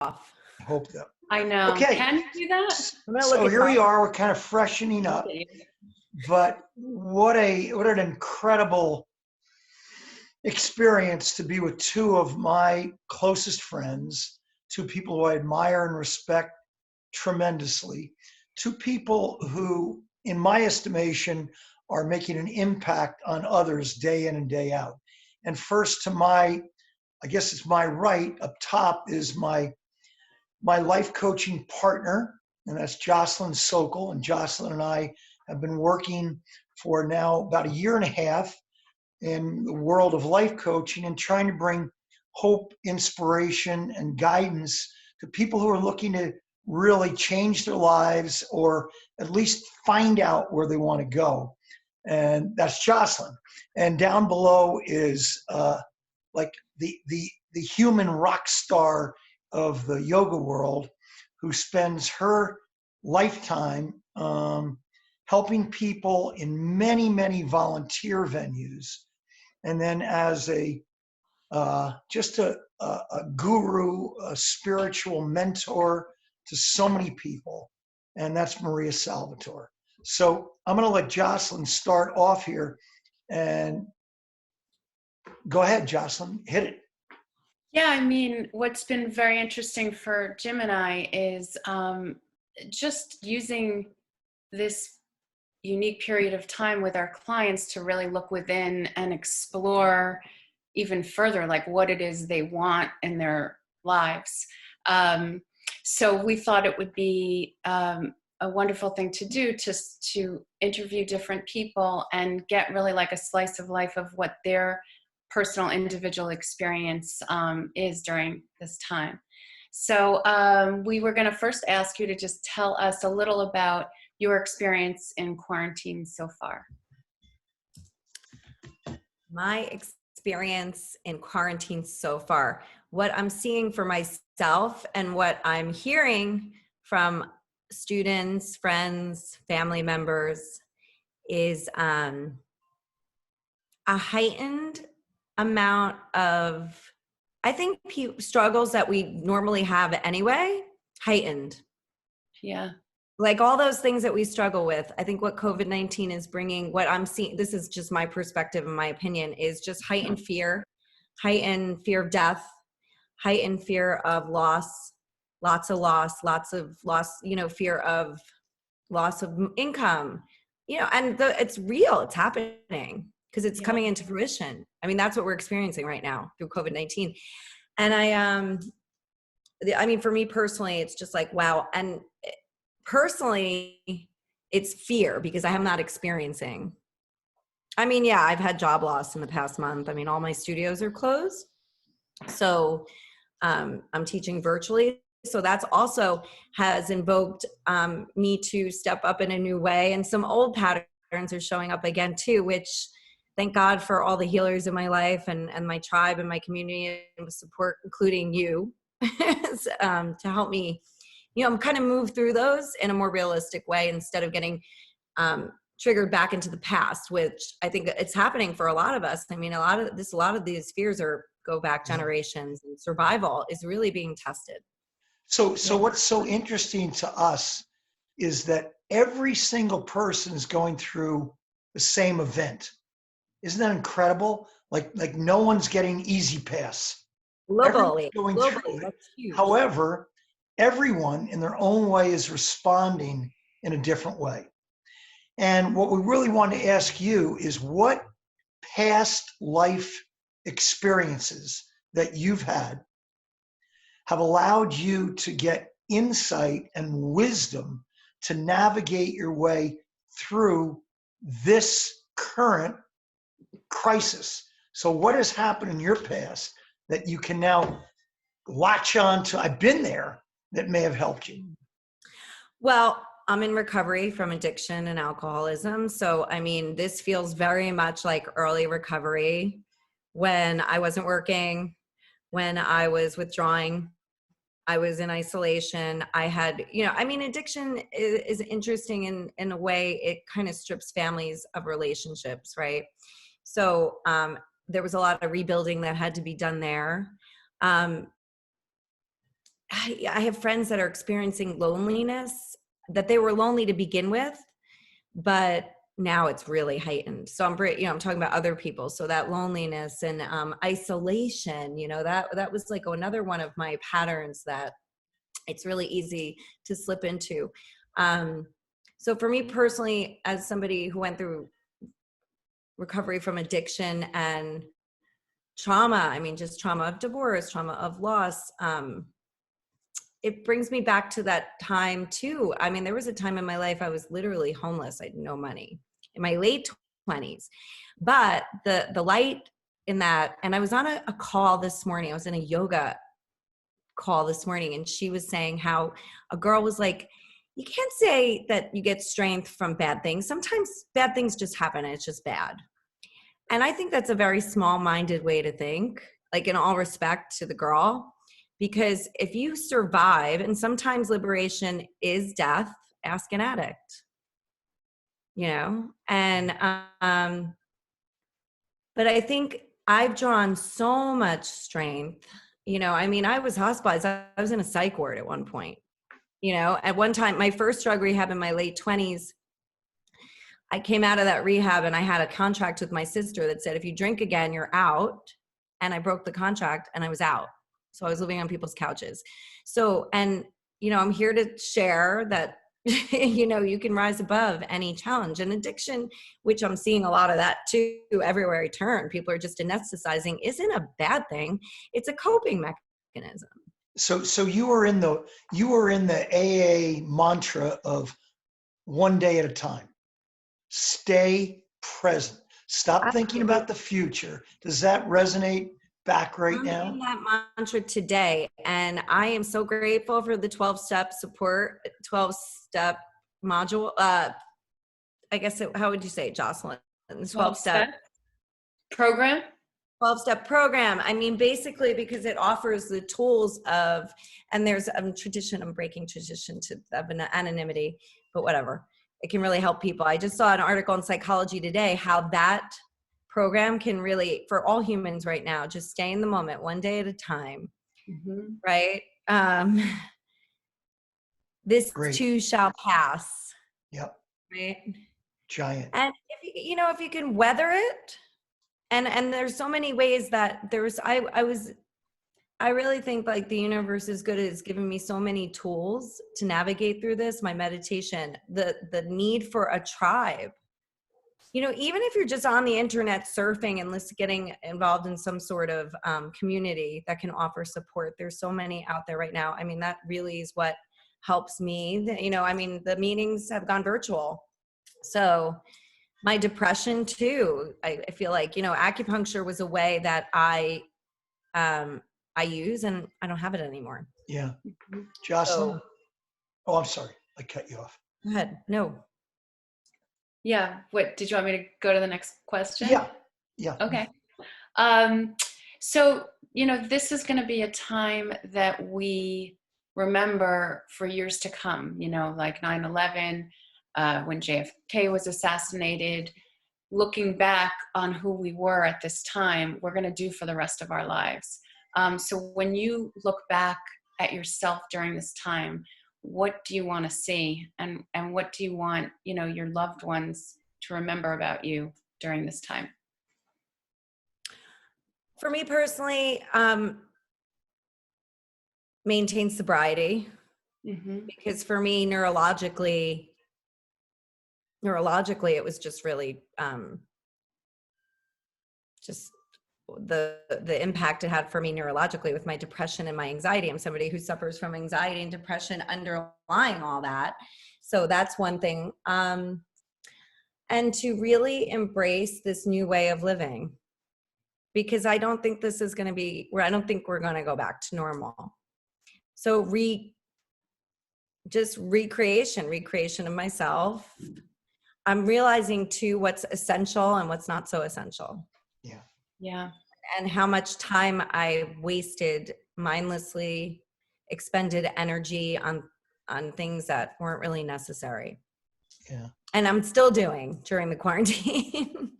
off. I hope that. I know. Okay. Can you do that? So here we are. We're kind of freshening up, but what an incredible experience to be with two of my closest friends, two people who I admire and respect tremendously, two people who, in my estimation, are making an impact on others day in and day out. And first to my, I guess it's my right up top, is my life coaching partner, and that's Jocelyn Sokol. And Jocelyn and I have been working for now about a year and a half in the world of life coaching and trying to bring hope, inspiration, and guidance to people who are looking to really change their lives or at least find out where they want to go. And that's Jocelyn. And down below is like the human rock star of the yoga world, who spends her lifetime helping people in many, many volunteer venues. And then as just a guru, a spiritual mentor to so many people, and that's Maria Salvatore. So I'm going to let Jocelyn start off here, and go ahead, Jocelyn, hit it. Yeah, I mean, what's been very interesting for Jim and I is just using this unique period of time with our clients to really look within and explore even further, like what it is they want in their lives. So we thought it would be a wonderful thing to do, to interview different people and get really like a slice of life of what their personal individual experience is during this time. So we were going to first ask you to just tell us a little about your experience in quarantine so far. My experience in quarantine so far, what I'm seeing for myself and what I'm hearing from students, friends, family members is a heightened amount of, I think, struggles that we normally have anyway, heightened. Yeah. Like all those things that we struggle with. I think what COVID-19 is bringing, what I'm seeing, this is just my perspective and my opinion, is just heightened fear of death, heightened fear of loss, lots of loss, fear of loss of income, and it's real, it's happening because it's coming into fruition. I mean, that's what we're experiencing right now through COVID-19. And I mean, for me personally, it's just like, wow. And personally, it's fear because I am not experiencing. I mean, yeah, I've had job loss in the past month. I mean, all my studios are closed. So I'm teaching virtually. So that's also has invoked me to step up in a new way. And some old patterns are showing up again too, which thank God for all the healers in my life and my tribe and my community and support, including you, to help me, kind of move through those in a more realistic way instead of getting triggered back into the past, which I think it's happening for a lot of us. I mean, a lot of these fears go back generations, and survival is really being tested. So what's so interesting to us is that every single person is going through the same event. Isn't that incredible? Like no one's getting easy pass. Globally, that's huge. However, everyone in their own way is responding in a different way. And what we really want to ask you is what past life experiences that you've had have allowed you to get insight and wisdom to navigate your way through this current crisis. So what has happened in your past that you can now latch on to, I've been there, that may have helped you? Well, I'm in recovery from addiction and alcoholism. So, I mean, this feels very much like early recovery when I wasn't working, when I was withdrawing, I was in isolation. I had, addiction is interesting in a way. It kind of strips families of relationships, right? So there was a lot of rebuilding that had to be done there. I have friends that are experiencing loneliness, that they were lonely to begin with, but now it's really heightened. So I'm, I'm talking about other people. So that loneliness and isolation, that was like another one of my patterns that it's really easy to slip into. So for me personally, as somebody who went through recovery from addiction and trauma, I mean, just trauma of divorce, trauma of loss, it brings me back to that time too. I mean, there was a time in my life I was literally homeless. I had no money in my late 20s. But the light in that, and I was on a call this morning. I was in a yoga call this morning, and she was saying how a girl was like, you can't say that you get strength from bad things. Sometimes bad things just happen and it's just bad. And I think that's a very small-minded way to think, like in all respect to the girl. Because if you survive, and sometimes liberation is death, ask an addict, and but I think I've drawn so much strength. I mean, I was hospitalized. I was in a psych ward at one point. At one time, my first drug rehab in my late 20s, I came out of that rehab and I had a contract with my sister that said, if you drink again, you're out. And I broke the contract and I was out. So I was living on people's couches. So, and, I'm here to share that, you can rise above any challenge. And addiction, which I'm seeing a lot of that too, everywhere I turn, people are just anesthetizing, isn't a bad thing. It's a coping mechanism. So you were in the AA mantra of one day at a time. Stay present. Stop thinking about the future. Does that resonate back right now? I'm doing that mantra today, and I am so grateful for the 12-step support, 12-step module. I guess how would you say it, Jocelyn? The 12-step program. 12-step program. I mean, basically, because it offers the tools of, and there's I'm breaking tradition to anonymity, but whatever. It can really help people. I just saw an article in Psychology Today, how that program can really, for all humans right now, just stay in the moment, one day at a time, right? This Great. too shall pass. Yep. Right? Giant. And if you can weather it, and there's so many ways that I really think like the universe is good. It's given me so many tools to navigate through this. My meditation, the need for a tribe. Even if you're just on the internet surfing and getting involved in some sort of community that can offer support. There's so many out there right now. I mean, that really is what helps me. I mean, the meetings have gone virtual. So my depression too, I feel like, acupuncture was a way that I use, and I don't have it anymore. Yeah. Jocelyn? Oh, I'm sorry. I cut you off. Go ahead. No. Yeah. What, did you want me to go to the next question? Yeah. Okay. So, this is going to be a time that we remember for years to come, like 9/11, when JFK was assassinated. Looking back on who we were at this time, we're going to do for the rest of our lives. So when you look back at yourself during this time, what do you want to see? And what do you want, your loved ones to remember about you during this time? For me personally, maintain sobriety. Because for me, neurologically, it was just really just the impact it had for me neurologically with my depression and my anxiety. I'm somebody who suffers from anxiety and depression underlying all that. So that's one thing. And to really embrace this new way of living, because I don't think this is going to be, I don't think we're going to go back to normal. So recreation of myself. I'm realizing too what's essential and what's not so essential. Yeah. And how much time I wasted mindlessly, expended energy on things that weren't really necessary. Yeah. And I'm still doing during the quarantine.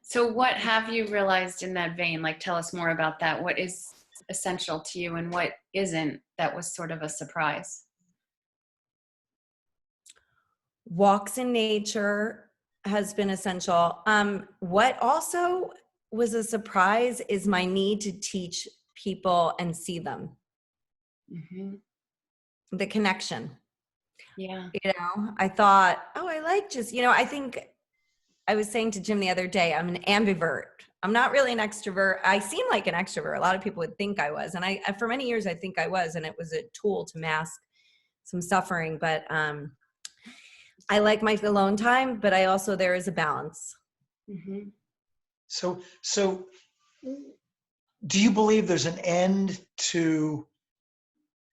So what have you realized in that vein? Like, tell us more about that. What is essential to you and what isn't, that was sort of a surprise? Walks in nature has been essential. What also was a surprise is my need to teach people and see them, Mm-hmm. the connection. Yeah. I thought, oh, I like just, I think I was saying to Jim the other day, I'm an ambivert. I'm not really an extrovert. I seem like an extrovert. A lot of people would think I was. And for many years, I think I was, and it was a tool to mask some suffering. But I like my alone time, but there is a balance. Mm-hmm. So do you believe there's an end to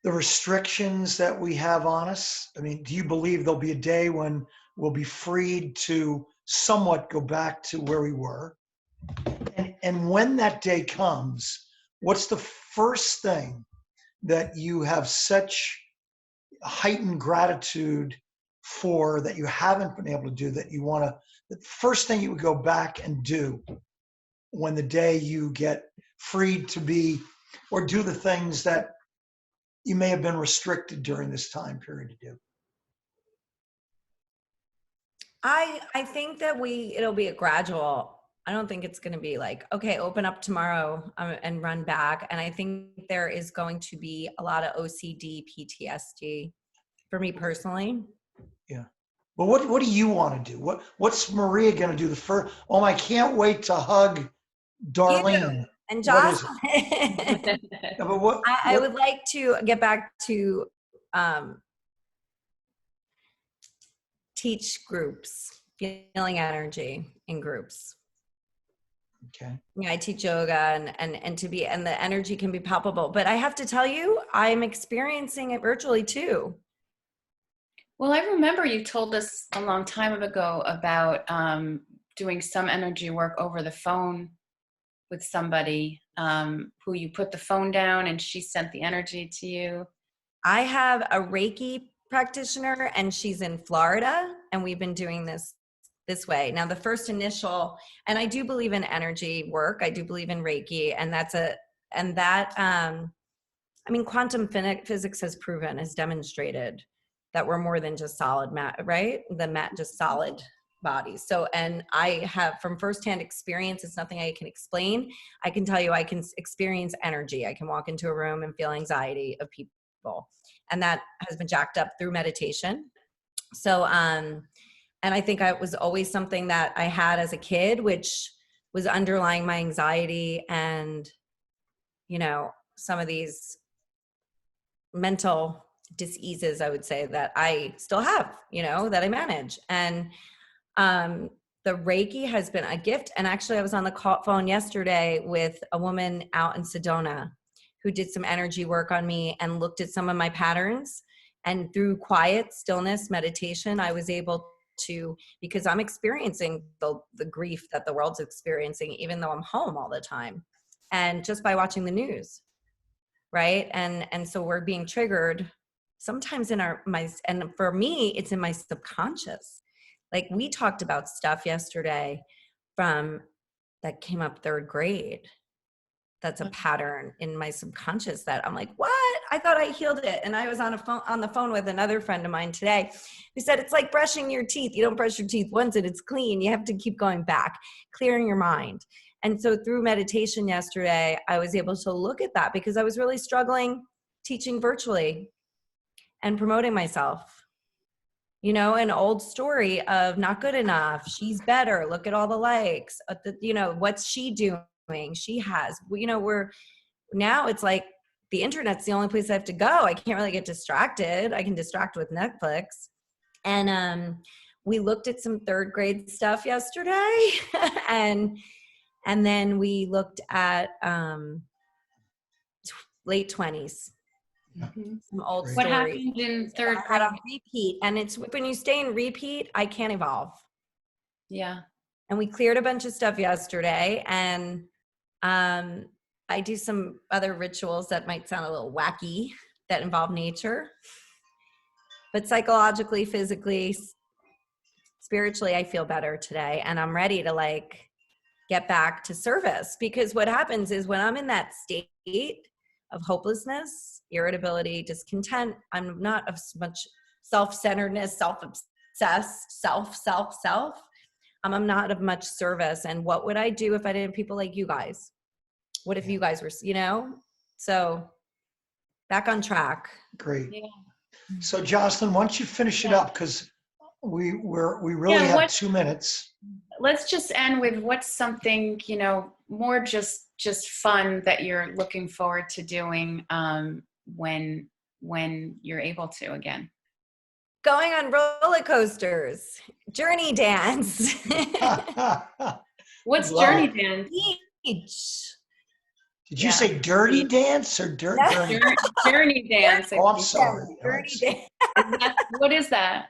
the restrictions that we have on us? I mean, do you believe there'll be a day when we'll be freed to somewhat go back to where we were? And when that day comes, what's the first thing that you have such heightened gratitude for that you haven't been able to do, that you want to, the first thing you would go back and do when the day you get freed to be or do the things that you may have been restricted during this time period to do? I think that it'll be a gradual. I don't think it's going to be like, okay, open up tomorrow and run back. And I think there is going to be a lot of OCD, PTSD for me personally. Yeah. Well, what do you want to do? What's Maria going to do the first? Oh, I can't wait to hug Darlene. And What is Jocelyn. it? Yeah, but what I would like to get back to teach groups, feeling energy in groups. Okay. Yeah, I teach yoga and the energy can be palpable. But I have to tell you, I'm experiencing it virtually too. Well, I remember you told us a long time ago about doing some energy work over the phone with somebody who you put the phone down and she sent the energy to you. I have a Reiki practitioner and she's in Florida, and we've been doing this way. Now, the first initial, and I do believe in energy work. I do believe in Reiki, and quantum physics has demonstrated that we're more than just solid mat, right? Just solid bodies. So, and I have from firsthand experience, it's nothing I can explain. I can tell you, I can experience energy. I can walk into a room and feel anxiety of people. And that has been jacked up through meditation. So, and I think it was always something that I had as a kid, which was underlying my anxiety and, some of these mental diseases, I would say, that I still have, that I manage. And the Reiki has been a gift. And actually, I was on the phone yesterday with a woman out in Sedona who did some energy work on me and looked at some of my patterns. And through quiet stillness meditation, I was able to, because I'm experiencing the grief that the world's experiencing, even though I'm home all the time. And just by watching the news, right? And so we're being triggered sometimes and for me, it's in my subconscious. Like we talked about stuff yesterday that came up third grade. That's a pattern in my subconscious that I'm like, what? I thought I healed it. And I was on the phone with another friend of mine today who said, it's like brushing your teeth. You don't brush your teeth once and it's clean. You have to keep going back, clearing your mind. And so through meditation yesterday, I was able to look at that because I was really struggling teaching virtually and promoting myself. An old story of not good enough. She's better. Look at all the likes. What's she doing? She has, now it's like the internet's the only place I have to go. I can't really get distracted. I can distract with Netflix. And we looked at some third grade stuff yesterday and then we looked at late 20s. Mm-hmm. Some old What stories. happened in third I grade? had a repeat, and it's when you stay in repeat, I can't evolve. Yeah. And we cleared a bunch of stuff yesterday, and I do some other rituals that might sound a little wacky that involve nature, but psychologically, physically, spiritually, I feel better today, and I'm ready to get back to service, because what happens is when I'm in that state, of hopelessness, irritability, discontent. I'm not of much self-centeredness, self-obsessed, self. I'm not of much service. And what would I do if I didn't have people like you guys? What if you guys were, So back on track. Great. Yeah. So Jocelyn, why don't you finish it up, because we really Yeah, have 2 minutes. Let's just end with what's something, more just fun that you're looking forward to doing when you're able to again. Going on roller coasters, journey dance. What's Love journey it. dance? Beach. Did you say dirty dance or journey? Journey dance. I Oh, I'm think. sorry. Journey dance. What is that?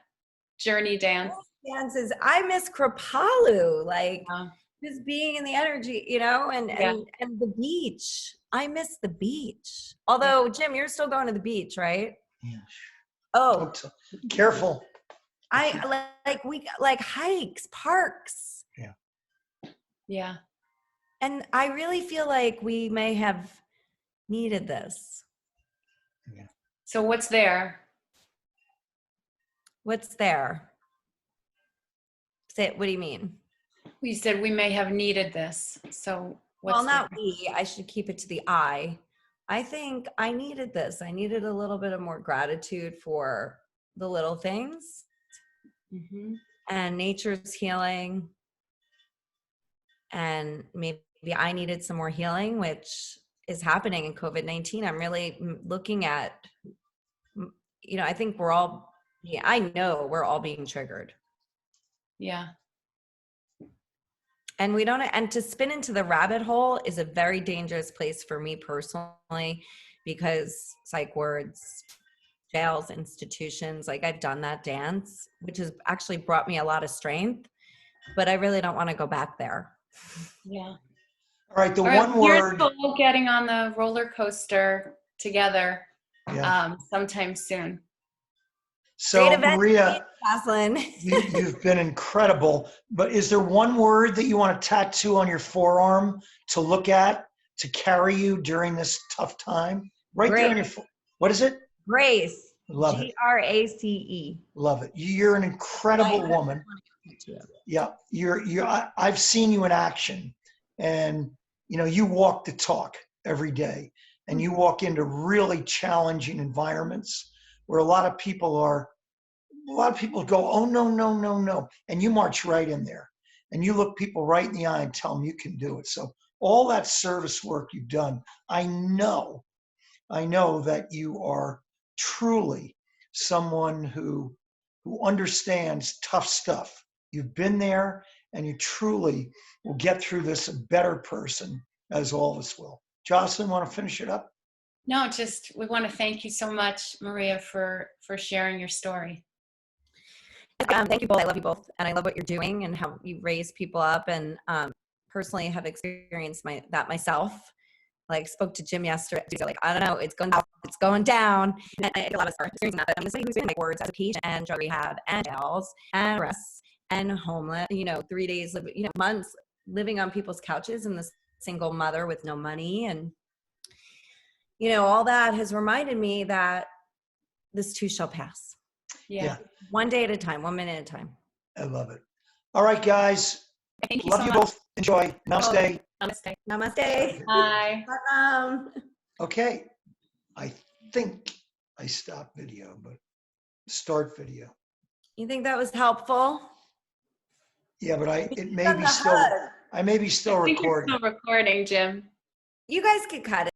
Journey dance. Dances. I miss Kripalu, like Uh, just being in the energy, and the beach. I miss the beach. Although, Jim, you're still going to the beach, right? Yeah. Oh, Careful. I like hikes, parks. yeah. And I really feel like we may have needed this. Yeah. So what's there? What's there? Say, what do you mean? You said we may have needed this. So what's Well, not there? we. I should keep it to the I. I think I needed this. I needed a little bit of more gratitude for the little things Mm-hmm. and nature's healing. And maybe I needed some more healing, which is happening in COVID-19. I'm really looking at, I think I know we're all being triggered. Yeah. And and to spin into the rabbit hole is a very dangerous place for me personally, because psych wards, jails, institutions, like I've done that dance, which has actually brought me a lot of strength, but I really don't want to go back there. Yeah. All right. The All right, one here's word. Paul getting on the roller coaster together Yeah. sometime soon. So Great event, Maria, Jocelyn. you've been incredible, but is there one word that you want to tattoo on your forearm to look at, to carry you during this tough time? Right there on your what is it? Grace. Love it. Grace. Love it. You're an incredible woman. Yeah, I've seen you in action, and you walk the talk every day, and you walk into really challenging environments where a lot of people go, oh no, no, no, no, and you march right in there, and you look people right in the eye and tell them you can do it. So all that service work you've done, I know that you are truly someone who understands tough stuff. You've been there, and you truly will get through this a better person, as all of us will. Jocelyn, want to finish it up? No, just we want to thank you so much, Maria, for sharing your story. Thank you both. I love you both, and I love what you're doing and how you raise people up. And personally, have experienced that myself. Like, spoke to Jim yesterday. He's like, I don't know, it's going down. And I get a lot of start experiencing that. But I'm somebody who's been like words as a patient and drug rehab and jails and arrests and homeless. 3 days, months living on people's couches, and this single mother with no money, and all that has reminded me that this too shall pass. Yeah. One day at a time, 1 minute at a time. I love it. All right, guys. Thank you Love so you much. both. Enjoy. Namaste. Namaste. Namaste. Bye. Okay. I think I stopped video, but start video. You think that was helpful? Yeah, but I may be I still I think you're recording. still recording, Jim. You guys could cut it.